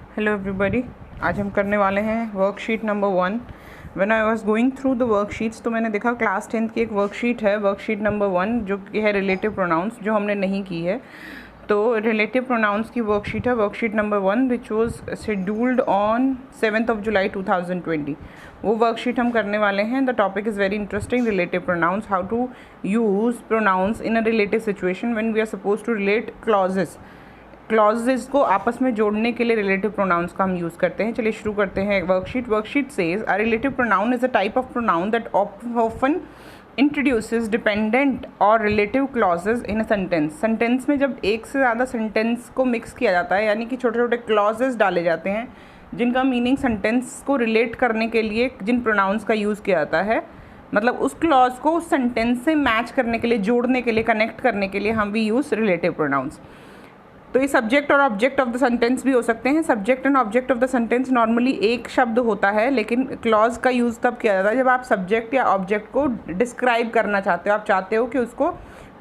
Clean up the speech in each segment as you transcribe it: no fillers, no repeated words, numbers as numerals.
Hello everybody, आज हम करने वाले हैं worksheet number 1। When I was going through the worksheets तो मैंने देखा क्लास 10th की एक वर्कशीट है, वर्कशीट नंबर 1, जो कि है रिलेटिव प्रोनाउंस, जो हमने नहीं की है। तो रिलेटिव प्रोनाउंस की वर्कशीट है, worksheet number 1, which was scheduled on 7th of July 2020। वो वर्कशीट हम करने वाले हैं। The topic is very interesting, relative pronouns, how to use pronouns in a relative situation when we are suppose to relate clauses को आपस में जोड़ने के लिए रिलेटिव प्रोनाउंस का हम यूज़ करते हैं। चलिए शुरू करते हैं worksheet says a relative pronoun is a type of pronoun that often introduces dependent और relative clauses in a sentence में जब एक से ज़्यादा सेंटेंस को मिक्स किया जाता है, यानी कि छोटे छोटे क्लॉजेज डाले जाते हैं जिनका मीनिंग सेंटेंस को रिलेट करने के लिए जिन प्रोनाउंस का यूज़ किया जाता है, मतलब उस क्लॉज को उस सेंटेंस से मैच करने के लिए, जोड़ने के लिए, कनेक्ट करने के लिए हम भी यूज़ रिलेटिव प्रोनाउंस। तो ये सब्जेक्ट और ऑब्जेक्ट ऑफ द सेंटेंस भी हो सकते हैं। Subject and object of the sentence normally एक शब्द होता है, लेकिन क्लॉज का यूज़ तब किया जाता है जब आप सब्जेक्ट या ऑब्जेक्ट को डिस्क्राइब करना चाहते हो, आप चाहते हो कि उसको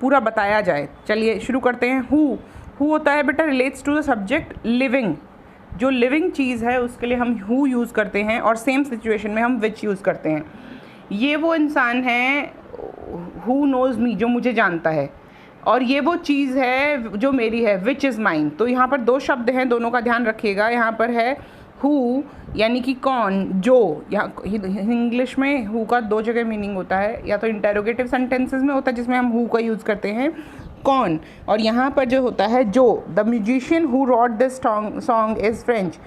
पूरा बताया जाए। चलिए शुरू करते हैं। हु होता है बेटा, relates to the subject living. जो लिविंग चीज़ है उसके लिए हम हु यूज़ करते हैं, और सेम सिचुएशन में हम विच यूज़ करते हैं। ये वो इंसान है, हु नोज़ मी, जो मुझे जानता है, और ये वो चीज़ है जो मेरी है, विच इज़ माइन। तो यहाँ पर दो शब्द हैं, दोनों का ध्यान रखिएगा। यहाँ पर है हु, यानी कि कौन, जो। यहाँ इंग्लिश में हु का दो जगह मीनिंग होता है, या तो इंटेरोगेटिव सेंटेंसेस में होता है जिसमें हम हु का यूज़ करते हैं, कौन, और यहाँ पर जो होता है जो। The musician who rot this song is French.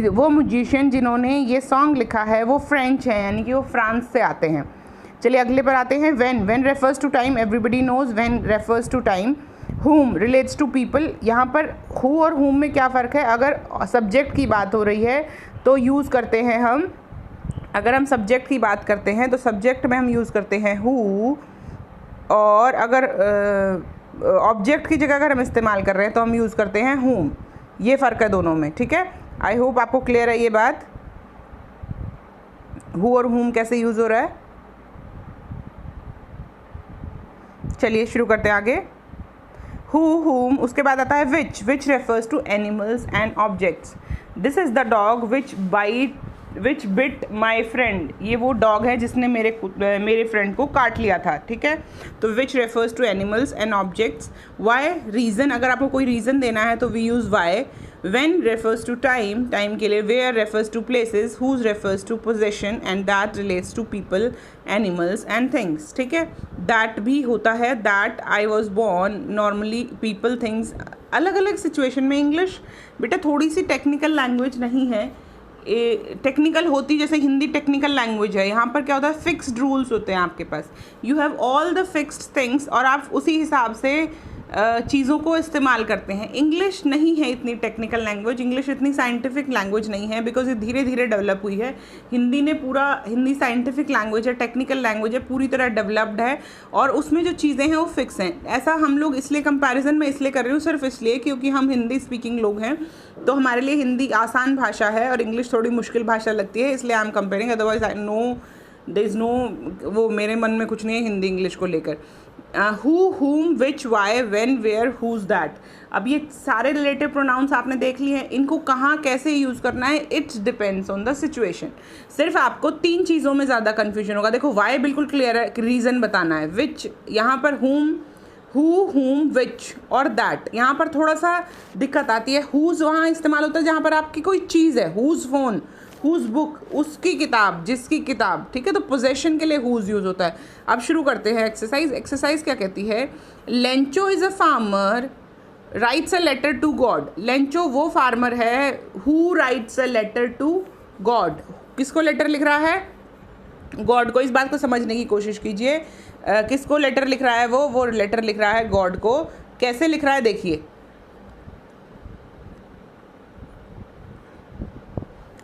वो म्यूजिशियन जिन्होंने ये सॉन्ग लिखा है वो फ्रेंच है, यानी कि वो फ्रांस से आते हैं। चलिए अगले पर आते हैं। When refers to time, everybody knows when refers to time. whom relates to people. यहाँ पर who और whom में क्या फ़र्क है? अगर सब्जेक्ट की बात हो रही है तो यूज़ करते हैं हम, अगर हम सब्जेक्ट की बात करते हैं तो सब्जेक्ट में हम यूज़ करते हैं who, और अगर ऑब्जेक्ट की जगह अगर हम इस्तेमाल कर रहे हैं तो हम यूज़ करते हैं whom। ये फ़र्क है दोनों में, ठीक है। आई होप आपको क्लियर है ये बात, who और whom कैसे यूज़ हो रहा है। चलिए शुरू करते हैं आगे। हु, whom, उसके बाद आता है which refers to animals and objects. This is the dog which bit my friend. ये वो डॉग है जिसने मेरे फ्रेंड को काट लिया था, ठीक है। तो which refers to animals and objects. Why, reason, अगर आपको कोई रीज़न देना है तो we use why. when refers to time, time के लिए। where refers to places, whose refers to possession, and that relates to people, animals and things, ठीक है। that भी होता है, that I was born, normally people things। अलग अलग situation में इंग्लिश बेटा थोड़ी सी टेक्निकल लैंग्वेज नहीं है, टेक्निकल होती जैसे हिंदी टेक्निकल लैंग्वेज है। यहाँ पर क्या होता है, फिक्स्ड रूल्स होते हैं आपके पास, you have all the fixed things, और आप उसी हिसाब से चीज़ों को इस्तेमाल करते हैं। इंग्लिश नहीं है इतनी टेक्निकल लैंग्वेज, इंग्लिश इतनी साइंटिफिक लैंग्वेज नहीं है, बिकॉज ये धीरे धीरे डेवलप हुई है। हिंदी साइंटिफिक लैंग्वेज है, टेक्निकल लैंग्वेज है, पूरी तरह डेवलप्ड है, और उसमें जो चीज़ें हैं वो फिक्स हैं। ऐसा हम लोग इसलिए कंपैरिजन में इसलिए कर रही हूँ, सिर्फ इसलिए क्योंकि हम हिंदी स्पीकिंग लोग हैं, तो हमारे लिए हिंदी आसान भाषा है और इंग्लिश थोड़ी मुश्किल भाषा लगती है, इसलिए I am comparing. Otherwise I know there is no, वो मेरे मन में कुछ नहीं है हिंदी इंग्लिश को लेकर। Who, whom, which, why, when, where, who's that। अब ये सारे रिलेटिव प्रोनाउंस आपने देख लिए हैं, इनको कहाँ कैसे यूज़ करना है, it's depends on the situation. सिर्फ आपको तीन चीज़ों में ज़्यादा कन्फ्यूजन होगा। देखो वाई बिल्कुल क्लियर है, रीज़न बताना है। विच, यहाँ पर whom, विच और दैट, यहाँ पर थोड़ा सा दिक्कत आती है। हुज़ वहाँ इस्तेमाल होता है जहाँ पर आपकी कोई चीज़ है, हुज़ फ़ोन, हुज़ बुक, उसकी किताब, जिसकी किताब, ठीक है। तो पोजेशन के लिए हुज़ यूज़ होता है। अब शुरू करते हैं एक्सरसाइज क्या कहती है। Lencho is a farmer writes a letter to God. Lencho वो फार्मर है who writes a letter to God. किसको लेटर लिख रहा है, गॉड को। इस बात को समझने की कोशिश कीजिए, किसको लेटर लिख रहा है, वो लेटर लिख रहा है गॉड को। कैसे लिख रहा है देखिए,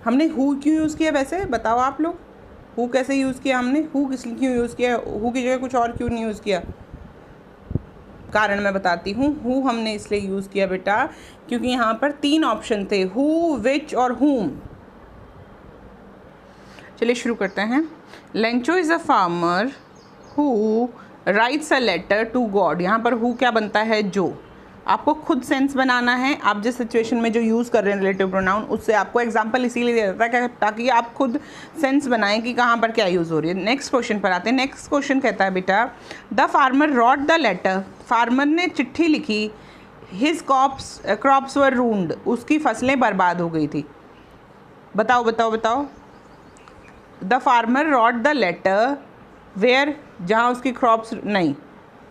हमने हु क्यों यूज़ किया, वैसे बताओ आप लोग, हु कैसे यूज़ किया हमने, हु क्यों यूज़ किया, हु की जगह कुछ और क्यों नहीं यूज़ किया। कारण मैं बताती हूँ। हु हमने इसलिए यूज़ किया बेटा क्योंकि यहाँ पर तीन ऑप्शन थे, हु, विच और whom। चलिए शुरू करते हैं। Lencho is a farmer who writes a letter to God. यहाँ पर हु क्या बनता है, जो। आपको खुद सेंस बनाना है, आप जिस सिचुएशन में जो यूज़ कर रहे हैं रिलेटिव प्रोनाउन, उससे आपको एग्जांपल इसीलिए दे देता है ताकि आप खुद सेंस बनाएं कि कहाँ पर क्या यूज़ हो रही है। नेक्स्ट क्वेश्चन पर आते हैं। नेक्स्ट क्वेश्चन कहता है बेटा, the farmer wrote the letter, farmer ने चिट्ठी लिखी, हिज क्रॉप्स वर रून्ड, उसकी फसलें बर्बाद हो गई थी। बताओ बताओ बताओ। The farmer wrote the letter where, जहाँ उसकी क्रॉप्स नहीं,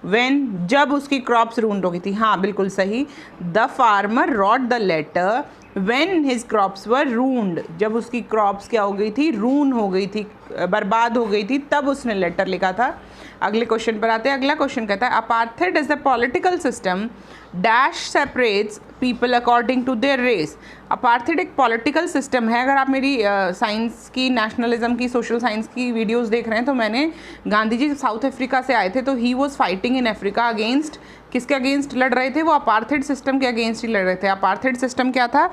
व्हेन, जब उसकी क्रॉप्स रून्ड हो गई थी। हाँ बिल्कुल सही। The farmer wrote the letter when his crops were ruined, जब उसकी क्रॉप्स क्या हो गई थी, रून हो गई थी, बर्बाद हो गई थी, तब उसने लेटर लिखा था। अगले क्वेश्चन पर आते हैं। अगला क्वेश्चन कहता है, apartheid is the political system dash separates people according to their race. अपार्थेड एक पॉलिटिकल सिस्टम है। अगर आप मेरी साइंस की, नेशनलिज्म की, सोशल साइंस की वीडियोस देख रहे हैं तो मैंने, गांधी जी साउथ अफ्रीका से आए थे तो he was fighting in Africa against, किसके अगेंस्ट लड़ रहे थे, वो अपार्थेड सिस्टम के अगेंस्ट ही लड़ रहे थे। अपार्थेड सिस्टम क्या था,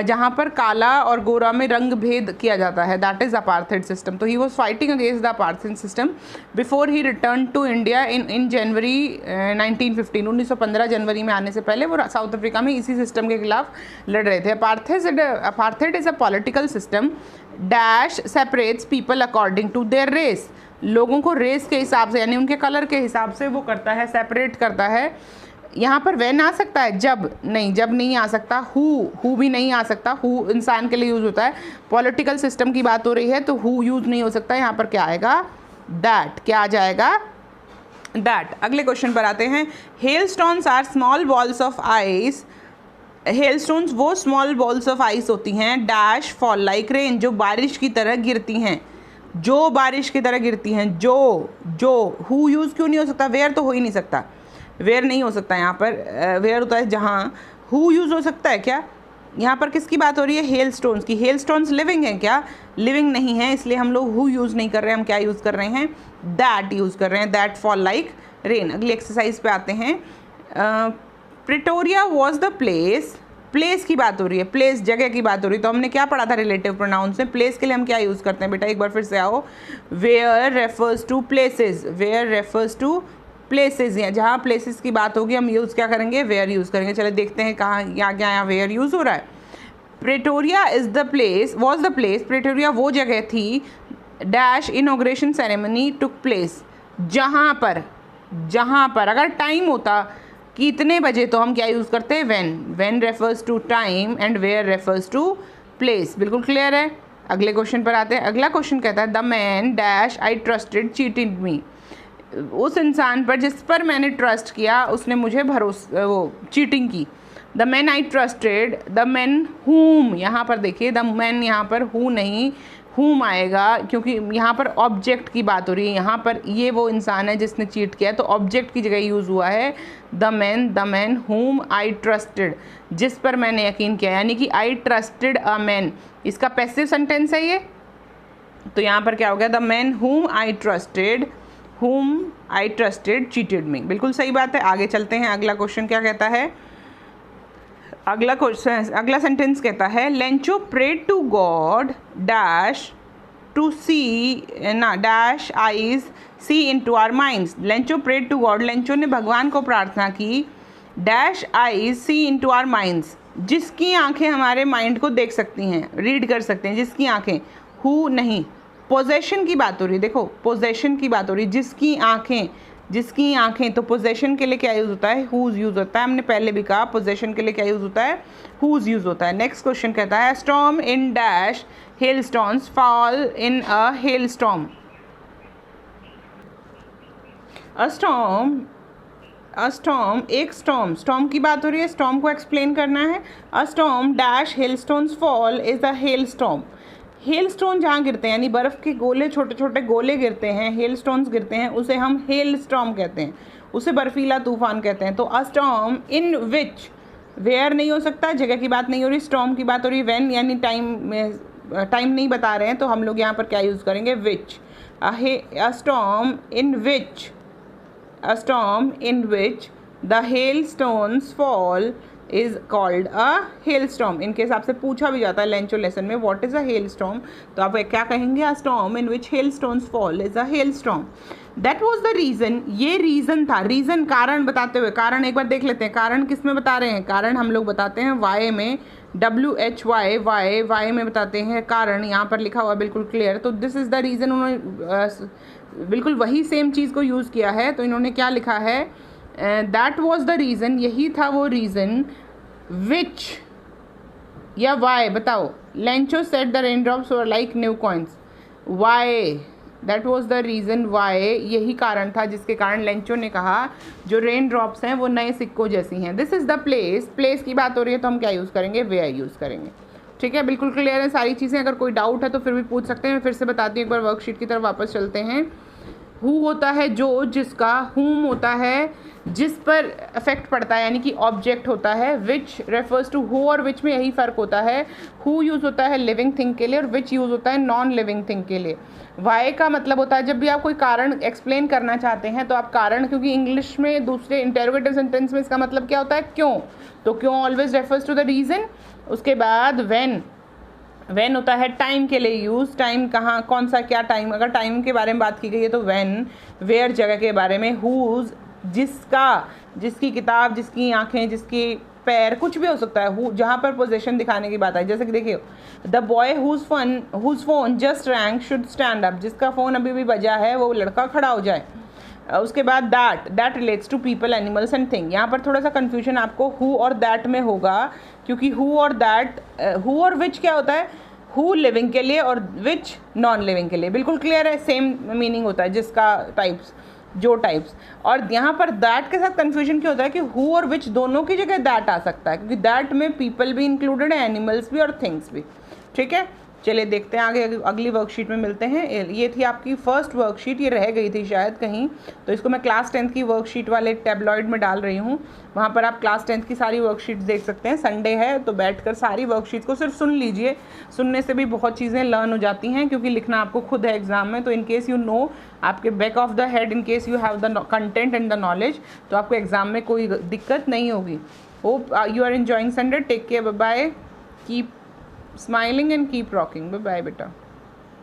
जहाँ पर काला और गोरा में रंग भेद किया जाता है, दैट इज अपार्थेड सिस्टम। तो he was fighting against the apartheid system before he return to India in January 1915। 1915 जनवरी में आने से पहले वो साउथ अफ्रीका में इसी सिस्टम के खिलाफ लड़ रहे थे। Apartheid is a political system dash separates people according to their race, लोगों को रेस के हिसाब से यानी उनके कलर के हिसाब से वो करता है, सेपरेट करता है। यहाँ पर व्हेन आ सकता है, जब नहीं, जब नहीं आ सकता। हु भी नहीं आ सकता, हु इंसान के लिए यूज़ होता है। पॉलिटिकल सिस्टम की बात हो रही है तो हु यूज़ नहीं हो सकता। यहाँ पर क्या आएगा, दैट। क्या आ जाएगा, दैट। अगले क्वेश्चन पर आते हैं। Hailstones are small balls of ice, hailstones वो स्मॉल बॉल्स ऑफ आइस होती हैं डैश फॉल लाइक रेन, जो बारिश की तरह गिरती हैं, जो बारिश की तरह गिरती हैं। जो हु यूज़ क्यों नहीं हो सकता, वेयर तो हो ही नहीं सकता, वेयर नहीं हो सकता। यहाँ पर वेयर होता है जहाँ, हु यूज़ हो सकता है क्या। यहाँ पर किसकी बात हो रही है, हेल स्टोन्स की। हेल स्टोन्स लिविंग हैं क्या, लिविंग नहीं है, इसलिए हम लोग हु यूज़ नहीं कर रहे हैं, हम क्या यूज़ कर रहे हैं, दैट यूज़ कर रहे हैं, दैट फॉल लाइक रेन। अगली एक्सरसाइज पे आते हैं। Pretoria was the place, place की बात हो रही है, प्लेस जगह की बात हो रही है। तो हमने क्या पढ़ा था रिलेटिव प्रोनाउंस में, प्लेस के लिए हम क्या यूज़ करते हैं बेटा, एक बार फिर से आओ। Where refers to places, where refers to places, या जहाँ प्लेसेस की बात होगी हम यूज़ क्या करेंगे, वेयर यूज़ करेंगे। चले देखते हैं कहाँ, यहाँ क्या यहाँ वेयर यूज़ हो रहा है। Pretoria is the place, was the place, Pretoria वो जगह थी dash inauguration ceremony took place, जहाँ पर अगर टाइम होता कि इतने बजे तो हम क्या यूज़ करते हैं, when refers to time and where refers to place. बिल्कुल क्लियर है। अगले क्वेश्चन पर आते हैं। अगला क्वेश्चन कहता है, the man dash I trusted cheated मी, उस इंसान पर जिस पर मैंने ट्रस्ट किया उसने मुझे चीटिंग की। The man I trusted, the man हुम, यहाँ पर देखिए द मैन, यहाँ पर हु नहीं हुम आएगा क्योंकि यहाँ पर ऑब्जेक्ट की बात हो रही है। यहाँ पर ये वो इंसान है जिसने चीट किया, तो ऑब्जेक्ट की जगह यूज़ हुआ है द मैन हुम आई ट्रस्टेड, जिस पर मैंने यकीन किया, यानी कि आई ट्रस्टेड अ मैन, इसका पैसिव सेंटेंस है ये। तो यहाँ पर क्या हो गया, द मैन हुम आई ट्रस्टेड चीटेड मी। बिल्कुल सही बात है। आगे चलते हैं। अगला क्वेश्चन क्या कहता है, अगला सेंटेंस कहता है, Lencho prayed to God dash to see ना dash eyes see into our minds. Lencho prayed to God, Lencho ने भगवान को प्रार्थना की, dash eyes see into our minds, जिसकी आंखें हमारे माइंड को देख सकती हैं, रीड कर सकते हैं, जिसकी आंखें। हु नहीं, पोजेशन की बात हो रही है। देखो पोजेशन की बात हो रही है, जिसकी आंखें, तो पोजेशन के लिए क्या यूज़ होता है, हुज यूज़ होता है। हमने पहले भी कहा पोजेशन के लिए क्या यूज़ होता है, हुज यूज़ होता है। नेक्स्ट क्वेश्चन कहता है, storm in dash hailstones fall in a hailstorm. Storm एक स्टॉर्म की बात हो रही है, स्टॉर्म को एक्सप्लेन करना है। A storm dash hailstones fall is a hailstorm. Hailstone जहाँ गिरते हैं यानी बर्फ़ के गोले, छोटे छोटे गोले गिरते हैं, हेलस्टोन्स गिरते हैं, उसे हम हेल स्टॉर्म कहते हैं, उसे बर्फीला तूफान कहते हैं। तो अ स्टॉर्म इन विच, वेयर नहीं हो सकता, जगह की बात नहीं हो रही, स्टॉर्म की बात हो रही, व्हेन यानी टाइम नहीं बता रहे हैं, तो हम लोग यहाँ पर क्या यूज़ करेंगे, which. A storm in which the hailstones fall is called a hail storm. In case आपसे पूछा भी जाता है लेंचो लेसन में what is a hail storm, तो आप क्या कहेंगे, a storm in which hail stones fall is a hail storm. That was the reason, ये रीजन था, रीजन कारण बताते हुए, कारण एक बार देख लेते हैं, कारण किस में बता रहे हैं, कारण हम लोग बताते हैं वाई में, WHY, वाई में बताते हैं कारण, यहाँ पर लिखा हुआ बिल्कुल क्लियर। तो दिस इज द रीजन, उन्होंने बिल्कुल वही सेम चीज़ को यूज़ किया है। तो इन्होंने क्या लिखा है, दैट वॉज द रीज़न, यही था वो रीज़न, विच या वाई बताओ, Lencho set the raindrops were like new coins, why, that was the reason why, यही कारण था जिसके कारण लेंचो ने कहा जो रेन ड्रॉप्स हैं वो नए सिक्कों जैसी हैं। This is the place, place की बात हो रही है तो हम क्या यूज़ करेंगे, वेयर यूज़ करेंगे। ठीक है, बिल्कुल क्लियर है सारी चीज़ें। अगर कोई डाउट है तो फिर भी पूछ सकते हैं, मैं फिर से बताती हूँ, एक बार वर्कशीट की तरफ वापस चलते हैं। हु होता है जो, जिसका, हुम होता है जिस पर इफेक्ट पड़ता है यानी कि ऑब्जेक्ट होता है, विच रेफर्स टू हु और विच में यही फ़र्क होता है, हु यूज़ होता है लिविंग थिंग के लिए और विच यूज़ होता है नॉन लिविंग थिंग के लिए। वाई का मतलब होता है जब भी आप कोई कारण एक्सप्लेन करना चाहते हैं तो आप कारण, क्योंकि इंग्लिश में दूसरे इंटरोगेटिव सेंटेंस में इसका मतलब क्या होता है, क्यों, तो क्यों always refers to the reason. उसके बाद व्हेन होता है टाइम के लिए यूज़, टाइम कहाँ, कौन सा, क्या टाइम, अगर टाइम के बारे में बात की गई है तो व्हेन, वेयर जगह के बारे में, हुज जिसका, जिसकी किताब, जिसकी आंखें, जिसकी पैर, कुछ भी हो सकता है, हु जहाँ पर पोजीशन दिखाने की बात है। जैसे कि देखिए, the boy whose phone just rang should stand up, जिसका फ़ोन अभी भी बजा है वो लड़का खड़ा हो जाए। उसके बाद that relates to people, animals and thing. यहाँ पर थोड़ा सा कन्फ्यूजन आपको हु और दैट में होगा, क्योंकि हु और दैट, हु और विच क्या होता है, हु लिविंग के लिए और विच नॉन लिविंग के लिए, बिल्कुल क्लियर है, सेम मीनिंग होता है, जिसका टाइप्स, जो टाइप्स। और यहाँ पर दैट के साथ कन्फ्यूजन क्या होता है कि हु और विच दोनों की जगह दैट आ सकता है, क्योंकि दैट में पीपल भी इंक्लूडेड है, एनिमल्स भी और थिंग्स भी। ठीक है, चलिए देखते हैं आगे, अगली वर्कशीट में मिलते हैं। ये थी आपकी फर्स्ट वर्कशीट, ये रह गई थी शायद कहीं, तो इसको मैं क्लास 10th की वर्कशीट वाले टैबलॉइड में डाल रही हूँ। वहाँ पर आप क्लास 10th की सारी वर्कशीट्स देख सकते हैं। संडे है तो बैठकर सारी वर्कशीट्स को सिर्फ सुन लीजिए, सुनने से भी बहुत चीज़ें लर्न हो जाती हैं, क्योंकि लिखना आपको खुद है एग्जाम में। तो इन केस यू नो, आपके back of the head, in case you have the content and the knowledge, तो आपको एग्जाम में कोई दिक्कत नहीं होगी। Hope you are enjoying Sunday, take care, bye bye, keep smiling and keep rocking. Bye bye beta.